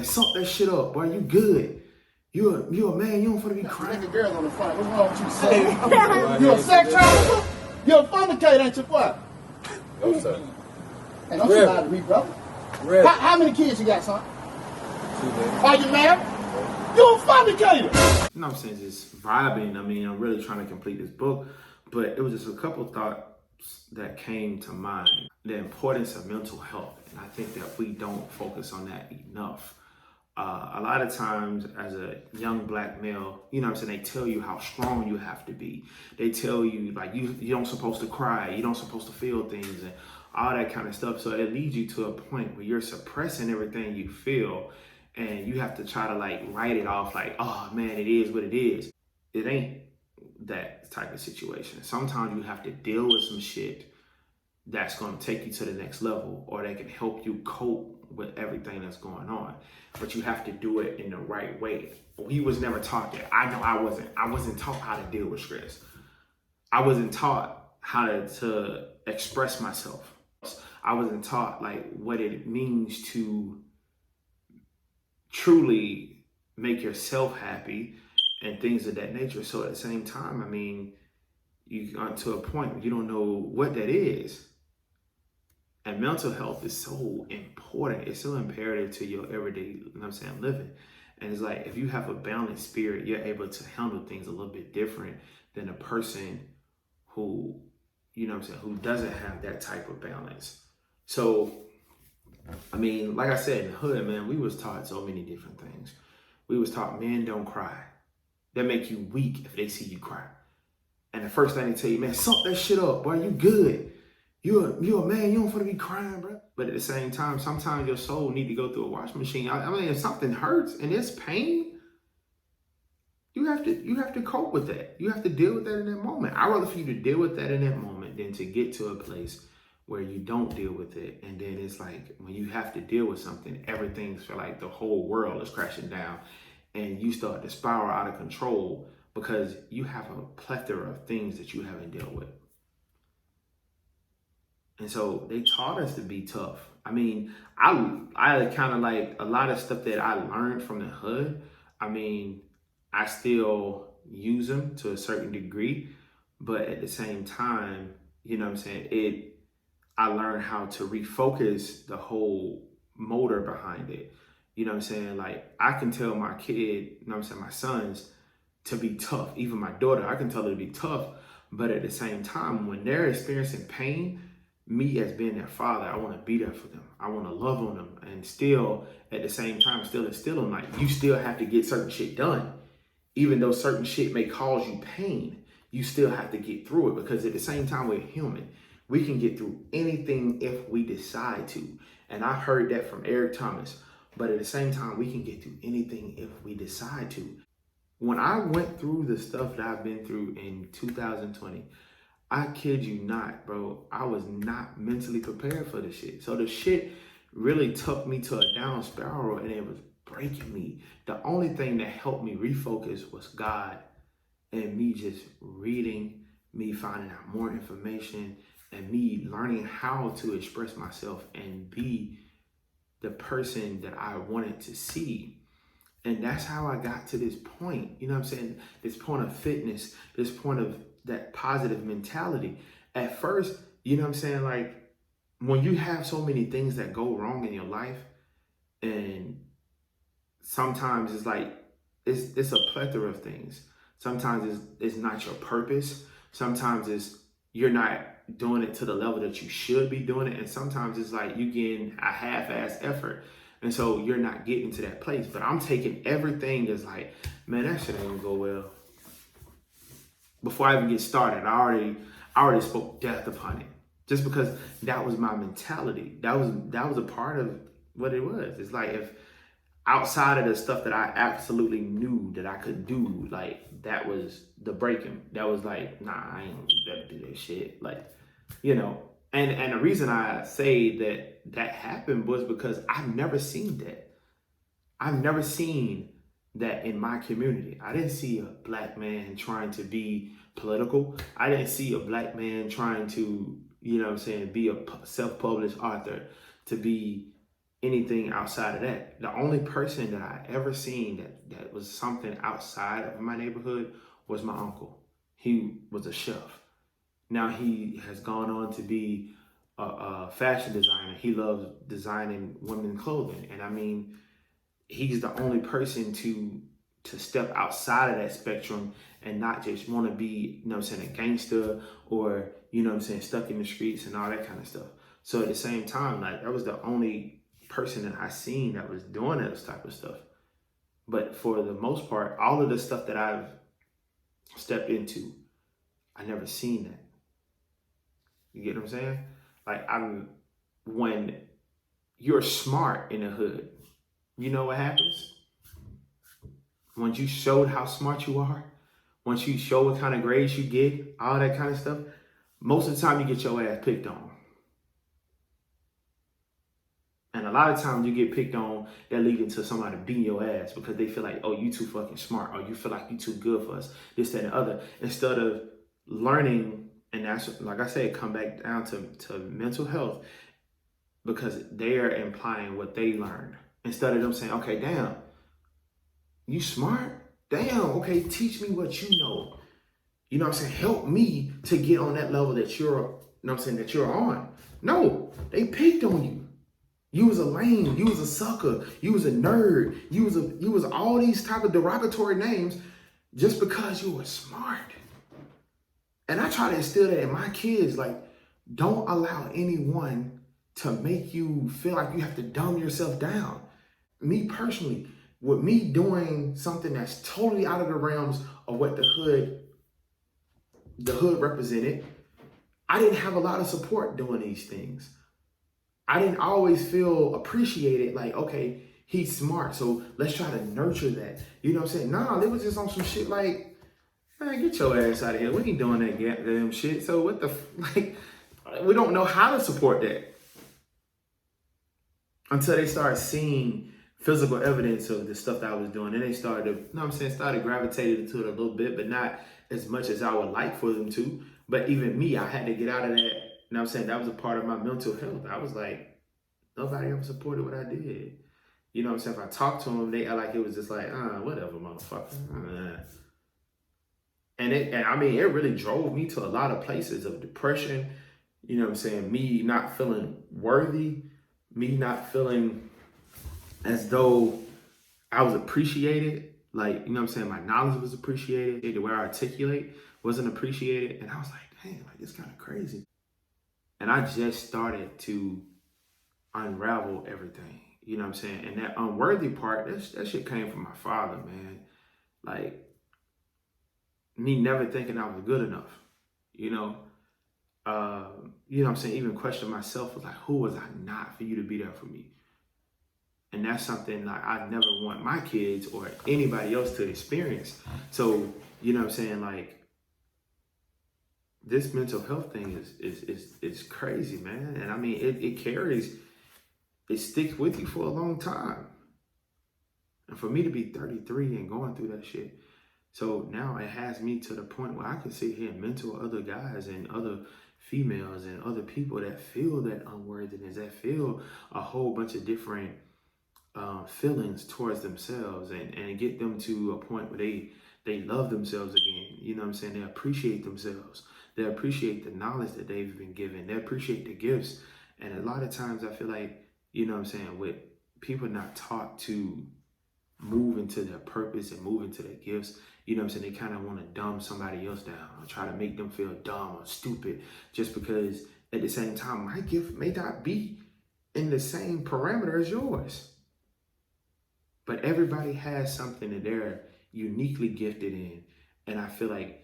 man, suck that shit up, boy. You good. You a man. You don't want to be crying. Nigga girls on the front. What's wrong with you, son? You a sex trafficker? You a fornicator, ain't you, boy? No, sir. Hey, don't you lie to me, brother. How many kids you got, son? 2 days. Are you married? You a fornicator. You know what I'm saying? Just vibing. I mean, I'm really trying to complete this book, but it was just a couple thoughts that came to mind. The importance of mental health. And I think that we don't focus on that enough. A lot of times as a young black male, you know what I'm saying, they tell you how strong you have to be. They tell you like you don't supposed to cry, you don't supposed to feel things and all that kind of stuff. So it leads you to a point where you're suppressing everything you feel and you have to try to like write it off like, oh man, it is what it is. It ain't that type of situation. Sometimes you have to deal with some shit that's going to take you to the next level, or that can help you cope with everything that's going on. But you have to do it in the right way. We was never taught that. I know I wasn't taught how to deal with stress. I wasn't taught how to express myself. I wasn't taught like what it means to truly make yourself happy and things of that nature. So at the same time, I mean, you got to a point where you don't know what that is. And mental health is so important. It's so imperative to your everyday, you know what I'm saying, living. And it's like, if you have a balanced spirit, you're able to handle things a little bit different than a person who, you know what I'm saying, who doesn't have that type of balance. So, I mean, like I said, in the hood, man, we was taught so many different things. We was taught men don't cry. They make you weak if they see you cry. And the first thing they tell you, man, suck that shit up, boy, you good. You a man, you don't want to be crying, bro. But at the same time, sometimes your soul need to go through a washing machine. I mean, if something hurts and there's pain, you have to cope with that. You have to deal with that in that moment. I'd rather for you to deal with that in that moment than to get to a place where you don't deal with it. And then it's like, when you have to deal with something, everything's feel like the whole world is crashing down and you start to spiral out of control because you have a plethora of things that you haven't dealt with. And so they taught us to be tough. I mean, I kind of like a lot of stuff that I learned from the hood. I mean, I still use them to a certain degree, but at the same time, you know what I'm saying, I learned how to refocus the whole motor behind it. You know what I'm saying? Like, I can tell my kid, you know what I'm saying, my sons, to be tough. Even my daughter, I can tell her to be tough. But at the same time, when they're experiencing pain, me as being their father, I want to be there for them. I want to love on them, and still at the same time, still instill them like, you still have to get certain shit done. Even though certain shit may cause you pain, you still have to get through it, because at the same time, we're human. We can get through anything if we decide to. And I heard that from Eric Thomas. But at the same time, we can get through anything if we decide to. When I went through the stuff that I've been through in 2020, I kid you not, bro, I was not mentally prepared for this shit. So the shit really took me to a down spiral and it was breaking me. The only thing that helped me refocus was God and me just reading, me finding out more information, and me learning how to express myself and be the person that I wanted to see. And that's how I got to this point, you know what I'm saying? This point of fitness, this point of that positive mentality. At first, you know what I'm saying? Like, when you have so many things that go wrong in your life, and sometimes it's like, it's a plethora of things. Sometimes it's not your purpose. Sometimes it's, you're not doing it to the level that you should be doing it. And sometimes it's like you getting a half-ass effort. And so you're not getting to that place. But I'm taking everything as like, man, that shit ain't gonna go well. Before I even get started, I already spoke death upon it. Just because that was my mentality. That was a part of what it was. It's like, if outside of the stuff that I absolutely knew that I could do, like, that was the breaking. That was like, nah, I ain't gonna do that shit. Like, you know, and the reason I say that happened was because I've never seen that. I've never seen that in my community. I didn't see a black man trying to be political. I didn't see a black man trying to, you know what I'm saying, be a self-published author, to be anything outside of that. The only person that I ever seen that was something outside of my neighborhood was my uncle. He was a chef. Now he has gone on to be a fashion designer. He loves designing women's clothing. And I mean, he's the only person to step outside of that spectrum and not just want to be, you know what I'm saying, a gangster or, you know what I'm saying, stuck in the streets and all that kind of stuff. So at the same time, like, that was the only person that I seen that was doing this type of stuff. But for the most part, all of the stuff that I've stepped into, I never seen that. You get what I'm saying? Like, when you're smart in the hood, you know what happens? Once you showed how smart you are, once you show what kind of grades you get, all that kind of stuff, most of the time you get your ass picked on. And a lot of times you get picked on, that leads into somebody beating your ass because they feel like, oh, you too fucking smart, or you feel like you too good for us, this, that, and the other. Instead of learning, and that's, like I said, come back down to mental health, because they are implying what they learned. Instead of them saying, okay, damn, you smart? Damn, okay, teach me what you know. You know what I'm saying? Help me to get on that level that you're, you know what I'm saying, that you're on. No, they picked on you. You was a lame, you was a sucker, you was a nerd, you was all these type of derogatory names just because you were smart. And I try to instill that in my kids, like, don't allow anyone to make you feel like you have to dumb yourself down. Me personally, with me doing something that's totally out of the realms of what the hood represented, I didn't have a lot of support doing these things. I didn't always feel appreciated, like, okay, he's smart, so let's try to nurture that. You know what I'm saying? Nah, they was just on some shit like, man, get your ass out of here. We ain't doing that goddamn shit. So what the, like, we don't know how to support that until they start seeing physical evidence of the stuff that I was doing. And they started to, you know what I'm saying, started gravitating to it a little bit, but not as much as I would like for them to. But even me, I had to get out of that. You know what I'm saying? That was a part of my mental health. I was like, nobody ever supported what I did. You know what I'm saying? If I talked to them, they act like it was just like, whatever, motherfucker. And I mean, it really drove me to a lot of places of depression. You know what I'm saying? Me not feeling worthy, me not feeling as though I was appreciated. Like, you know what I'm saying? My knowledge was appreciated. The way I articulate wasn't appreciated. And I was like, dang, like, it's kind of crazy. And I just started to unravel everything. You know what I'm saying? And that unworthy part, that shit came from my father, man. Like, me never thinking I was good enough. You know what I'm saying? Even question myself, was like, who was I not for you to be there for me? And that's something like I never want my kids or anybody else to experience. So, you know what I'm saying? Like, this mental health thing is crazy, man. And I mean, it sticks with you for a long time. And for me to be 33 and going through that shit, so now it has me to the point where I can sit here and mentor other guys and other females and other people that feel that unworthiness, that feel a whole bunch of different feelings towards themselves, and get them to a point where they love themselves again. You know what I'm saying? They appreciate themselves. They appreciate the knowledge that they've been given. They appreciate the gifts. And a lot of times I feel like, you know what I'm saying, with people not taught to move into their purpose and move into their gifts, you know what I'm saying, they kind of want to dumb somebody else down or try to make them feel dumb or stupid just because at the same time, my gift may not be in the same parameter as yours. But everybody has something that they're uniquely gifted in. And I feel like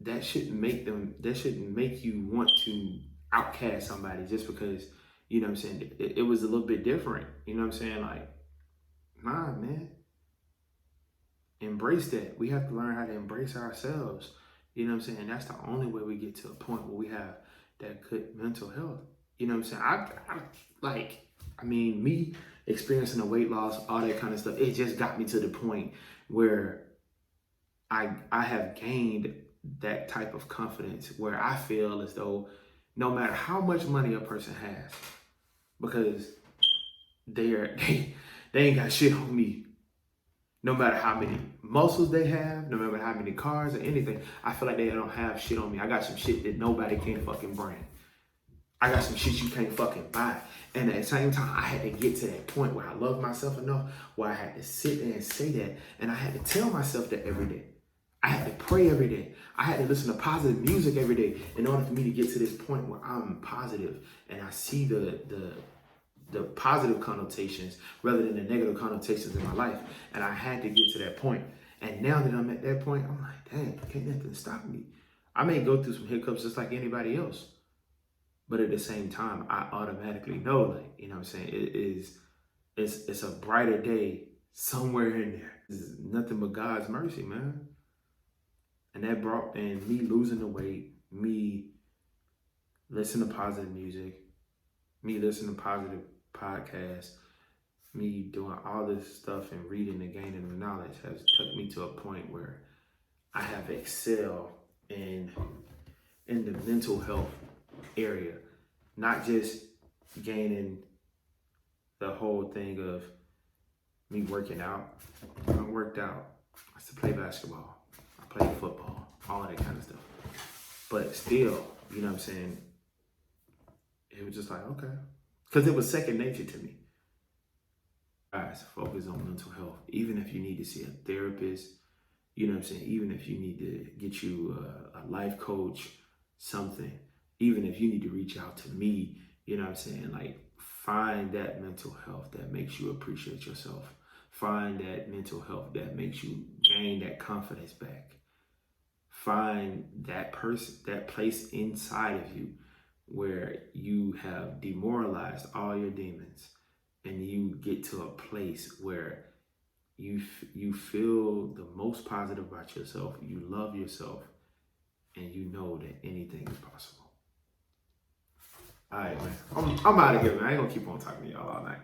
that shouldn't make you want to outcast somebody just because, you know what I'm saying, it was a little bit different. You know what I'm saying? Like, nah, man. Embrace that. We have to learn how to embrace ourselves. You know what I'm saying? And that's the only way we get to a point where we have that good mental health. You know what I'm saying? Me experiencing the weight loss, all that kind of stuff, it just got me to the point where I have gained that type of confidence where I feel as though no matter how much money a person has, because they ain't got shit on me. No matter how many muscles they have, no matter how many cars or anything, I feel like they don't have shit on me. I got some shit that nobody can fucking bring. I got some shit you can't fucking buy. And at the same time, I had to get to that point where I love myself enough where I had to sit there and say that. And I had to tell myself that every day. I had to pray every day. I had to listen to positive music every day in order for me to get to this point where I'm positive and I see the positive connotations rather than the negative connotations in my life. And I had to get to that point. And now that I'm at that point, I'm like, dang, can't nothing stop me. I may go through some hiccups just like anybody else. But at the same time, I automatically know, like, you know what I'm saying? It's a brighter day somewhere in there. It's nothing but God's mercy, man. And that brought in me losing the weight, me listening to positive music, me listening to positive podcasts, me doing all this stuff and reading and gaining the knowledge has took me to a point where I have excelled in the mental health area, not just gaining the whole thing of me working out. I worked out. I used to play basketball. I played football, all that kind of stuff. But still, you know what I'm saying? It was just like, okay. Because it was second nature to me. Guys, focus on mental health. Even if you need to see a therapist, you know what I'm saying? Even if you need to get you a life coach, something. Even if you need to reach out to me, you know what I'm saying? Like, find that mental health that makes you appreciate yourself. Find that mental health that makes you gain that confidence back. Find that person, that place inside of you where you have demoralized all your demons and you get to a place where you feel the most positive about yourself, you love yourself, and you know that anything is possible. All right, man. I'm out of here, man. I ain't gonna keep on talking to y'all all night.